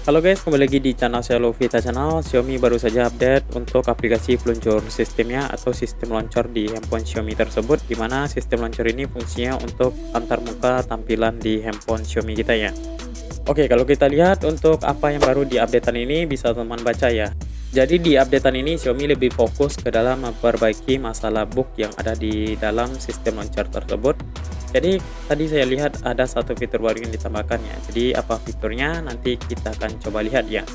Halo guys, kembali lagi di channel saya Lovita Channel. Xiaomi baru saja update untuk aplikasi peluncur sistemnya atau sistem launcher di handphone Xiaomi tersebut, di mana sistem launcher ini fungsinya untuk antarmuka tampilan di handphone Xiaomi kita ya. Oke, kalau kita lihat untuk apa yang baru di updatean ini bisa teman baca ya. Jadi di updatean ini Xiaomi lebih fokus ke dalam memperbaiki masalah bug yang ada di dalam sistem launcher tersebut. Jadi tadi saya lihat ada satu fitur baru yang ditambahkan ya. Jadi apa fiturnya nanti kita akan coba lihat ya.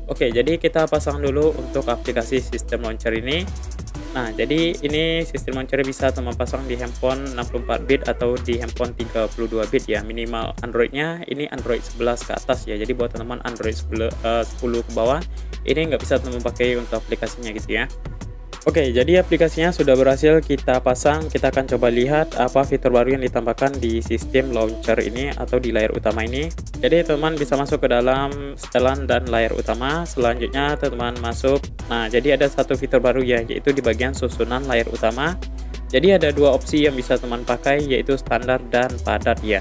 Oke, jadi kita pasang dulu untuk aplikasi sistem launcher ini. Nah, jadi ini sistem launcher bisa teman pasang di handphone 64 bit atau di handphone 32 bit ya. Minimal Androidnya ini Android 11 ke atas ya. Jadi buat teman-teman Android 10 ke bawah ini nggak bisa teman pakai untuk aplikasinya gitu ya. Oke, jadi aplikasinya sudah berhasil kita pasang. Kita akan coba lihat apa fitur baru yang ditambahkan di sistem launcher ini atau di layar utama ini. Jadi teman bisa masuk ke dalam setelan dan layar utama. Selanjutnya teman masuk. Nah, jadi ada satu fitur baru ya, yaitu di bagian susunan layar utama. Jadi ada dua opsi yang bisa teman pakai, yaitu standar dan padat ya.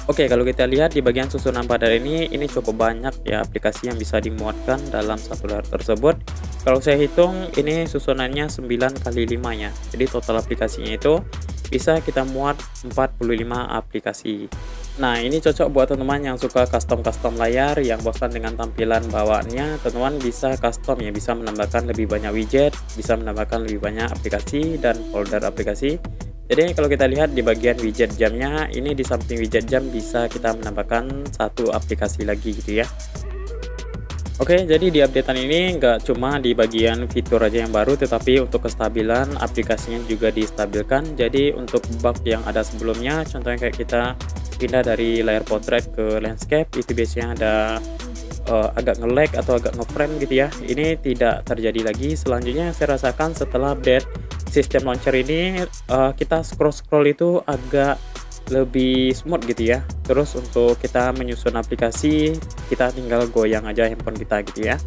Oke, kalau kita lihat di bagian susunan padat ini cukup banyak ya aplikasi yang bisa dimuatkan dalam satu layar tersebut. Kalau saya hitung ini susunannya 9 kali 5 ya. Jadi total aplikasinya itu bisa kita muat 45 aplikasi. Nah, ini cocok buat teman-teman yang suka custom layar, yang bosan dengan tampilan bawaannya. Teman-teman bisa custom ya, bisa menambahkan lebih banyak widget, bisa menambahkan lebih banyak aplikasi dan folder aplikasi. Jadi kalau kita lihat di bagian widget jamnya, ini di samping widget jam bisa kita menambahkan satu aplikasi lagi gitu ya. Oke, jadi di updatean ini nggak cuma di bagian fitur aja yang baru, tetapi untuk kestabilan aplikasinya juga distabilkan. Jadi untuk bug yang ada sebelumnya, contohnya kayak kita pindah dari layar portrait ke landscape, itu biasanya ada agak nge-lag atau agak nge-frame gitu ya. Ini tidak terjadi lagi. Selanjutnya saya rasakan setelah update sistem launcher ini kita scroll itu agak lebih smooth gitu ya. Terus untuk kita menyusun aplikasi kita tinggal goyang aja handphone kita gitu ya.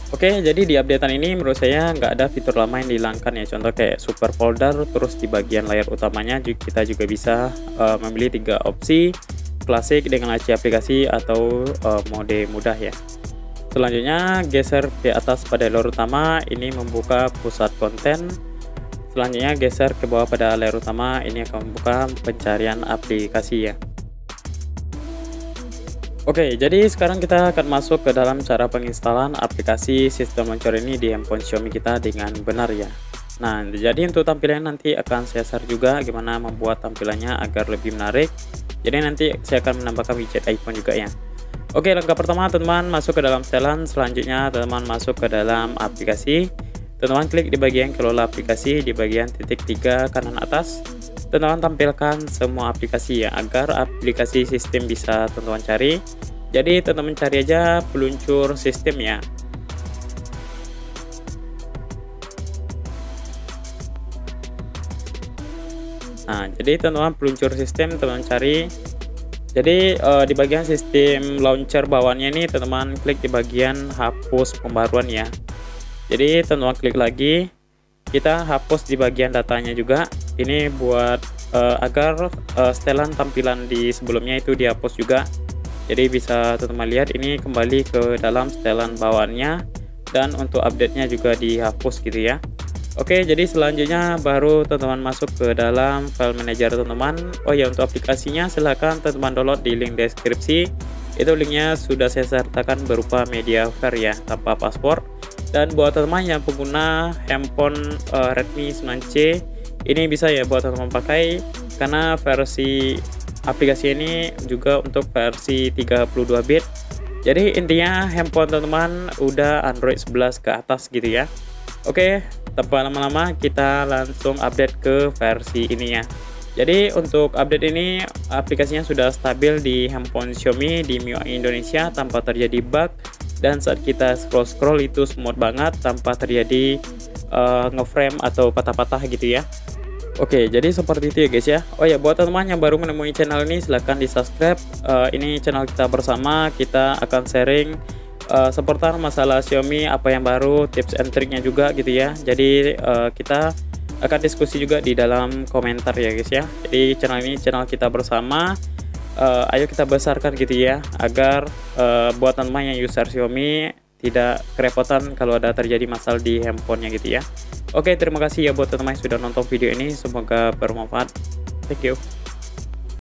Oke, jadi di updatean ini menurut saya nggak ada fitur lama yang dihilangkan ya. Contoh kayak super folder, terus di bagian layar utamanya kita juga bisa memilih 3 opsi, klasik dengan laci aplikasi atau mode mudah ya. Selanjutnya geser ke atas pada layar utama, ini membuka pusat konten. Selanjutnya geser ke bawah pada layar utama, ini akan membuka pencarian aplikasi ya. Oke, jadi sekarang kita akan masuk ke dalam cara penginstalan aplikasi sistem launcher ini di handphone Xiaomi kita dengan benar ya. Nah, jadi untuk tampilannya nanti akan saya share juga gimana membuat tampilannya agar lebih menarik. Jadi nanti saya akan menambahkan widget iPhone juga ya. Oke, langkah pertama teman-teman masuk ke dalam setelan, selanjutnya teman-teman masuk ke dalam aplikasi. Teman-teman klik di bagian kelola aplikasi di bagian titik 3 kanan atas. Teman-teman tampilkan semua aplikasi ya agar aplikasi sistem bisa teman-teman cari. Jadi teman-teman cari aja peluncur sistem ya. Nah, jadi teman-teman peluncur sistem teman-teman cari. Jadi di bagian sistem launcher bawahnya ini teman-teman klik di bagian hapus pembaruan ya. Jadi teman-teman klik lagi, kita hapus di bagian datanya juga. Ini buat agar setelan tampilan di sebelumnya itu dihapus juga. Jadi bisa teman-teman lihat ini kembali ke dalam setelan bawaannya, dan untuk update-nya juga dihapus gitu ya. Oke, jadi selanjutnya baru teman-teman masuk ke dalam file manager teman-teman. Oh ya, untuk aplikasinya silahkan teman-teman download di link deskripsi. Itu linknya sudah saya sertakan berupa media file ya, tanpa paspor. Dan buat teman-teman yang pengguna handphone Redmi 9C, ini bisa ya buat teman-teman pakai, karena versi aplikasi ini juga untuk versi 32 bit. Jadi intinya handphone teman-teman udah Android 11 ke atas gitu ya. Oke, tanpa lama-lama kita langsung update ke versi ini ya. Jadi untuk update ini aplikasinya sudah stabil di handphone Xiaomi di MIUI Indonesia tanpa terjadi bug. Dan saat kita scroll itu smooth banget tanpa terjadi ngeframe atau patah-patah gitu ya. Oke, jadi seperti itu ya guys ya. Oh ya, buat teman-teman yang baru menemui channel ini silahkan di subscribe. Ini channel kita bersama, kita akan sharing seputar masalah Xiaomi, apa yang baru, tips and triknya juga gitu ya. Jadi kita akan diskusi juga di dalam komentar ya guys ya. Jadi channel ini channel kita bersama. ayo kita besarkan gitu ya, agar buat teman yang user Xiaomi tidak kerepotan kalau ada terjadi masalah di handphonenya gitu ya. Oke, terima kasih ya buat teman-teman yang sudah nonton video ini, semoga bermanfaat. Thank you.